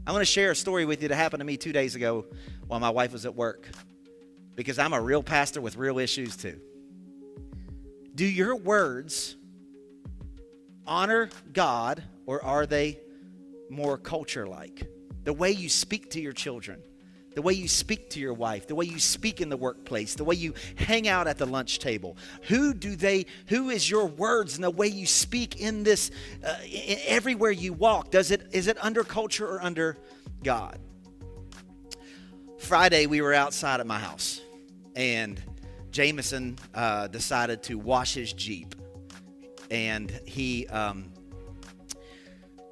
I'm going to share a story with you that happened to me 2 days ago while my wife was at work, because I'm a real pastor with real issues too. Do your words honor God, or are they more culture-like? The way you speak to your children, the way you speak to your wife, the way you speak in the workplace, the way you hang out at the lunch table. Who is your words and the way you speak in this, everywhere you walk? Is it under culture or under God? Friday, we were outside at my house, and Jameson decided to wash his Jeep. And he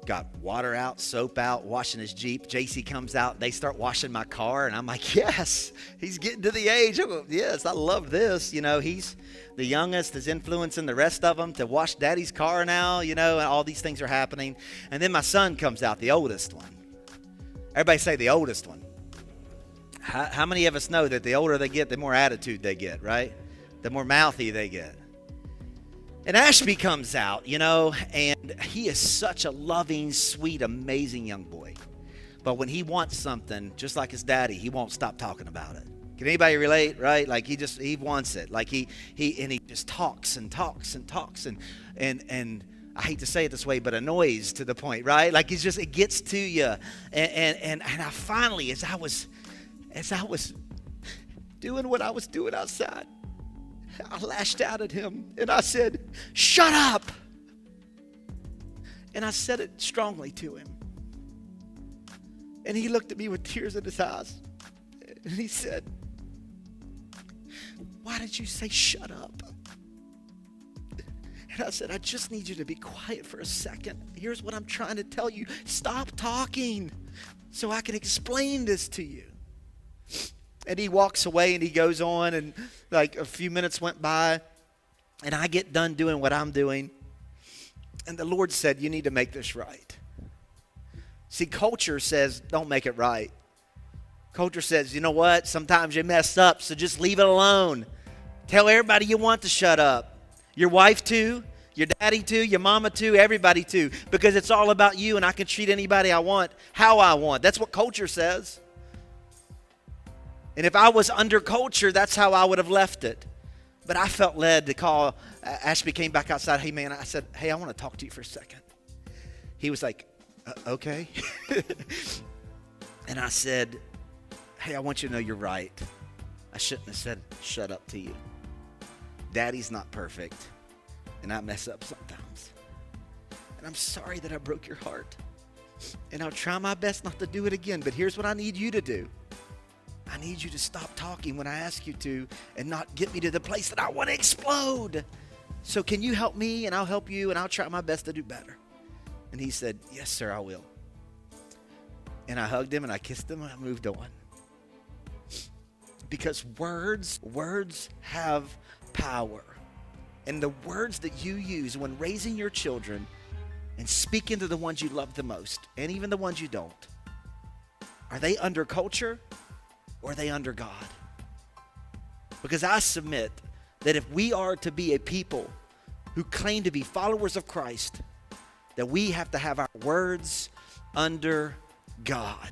got water out, soap out, washing his Jeep. JC comes out, they start washing my car, and I'm like, yes, he's getting to the age. Yes, I love this. You know, he's the youngest, is influencing the rest of them to wash daddy's car now, you know, and all these things are happening. And then my son comes out, the oldest one. Everybody say the oldest one. How many of us know that the older they get, the more attitude they get, right? The more mouthy they get. And Ashby comes out, you know, and he is such a loving, sweet, amazing young boy. But when he wants something, just like his daddy, he won't stop talking about it. Can anybody relate, right? Like he wants it. Like he just talks and talks and talks and I hate to say it this way, but annoys to the point, right? Like it gets to you. And I finally, as I was doing what I was doing outside, I lashed out at him and I said, shut up. And I said it strongly to him. And he looked at me with tears in his eyes. And he said, why did you say shut up? And I said, I just need you to be quiet for a second. Here's what I'm trying to tell you. Stop talking so I can explain this to you. And he walks away and he goes on, and like a few minutes went by and I get done doing what I'm doing. And the Lord said, you need to make this right. See, culture says, don't make it right. Culture says, you know what? Sometimes you mess up, so just leave it alone. Tell everybody you want to shut up. Your wife too, your daddy too, your mama too, everybody too. Because it's all about you and I can treat anybody I want, how I want. That's what culture says. And if I was under culture, that's how I would have left it. But I felt led to call. Ashby came back outside. Hey, man, I said, hey, I want to talk to you for a second. He was like, okay. And I said, hey, I want you to know you're right. I shouldn't have said shut up to you. Daddy's not perfect, and I mess up sometimes. And I'm sorry that I broke your heart. And I'll try my best not to do it again. But here's what I need you to do. I need you to stop talking when I ask you to and not get me to the place that I want to explode. So can you help me, and I'll help you, and I'll try my best to do better. And he said, yes, sir, I will. And I hugged him and I kissed him and I moved on. Because words have power. And the words that you use when raising your children and speaking to the ones you love the most, and even the ones you don't, are they under culture? Or are they under God? Because I submit that if we are to be a people who claim to be followers of Christ, that we have to have our words under God.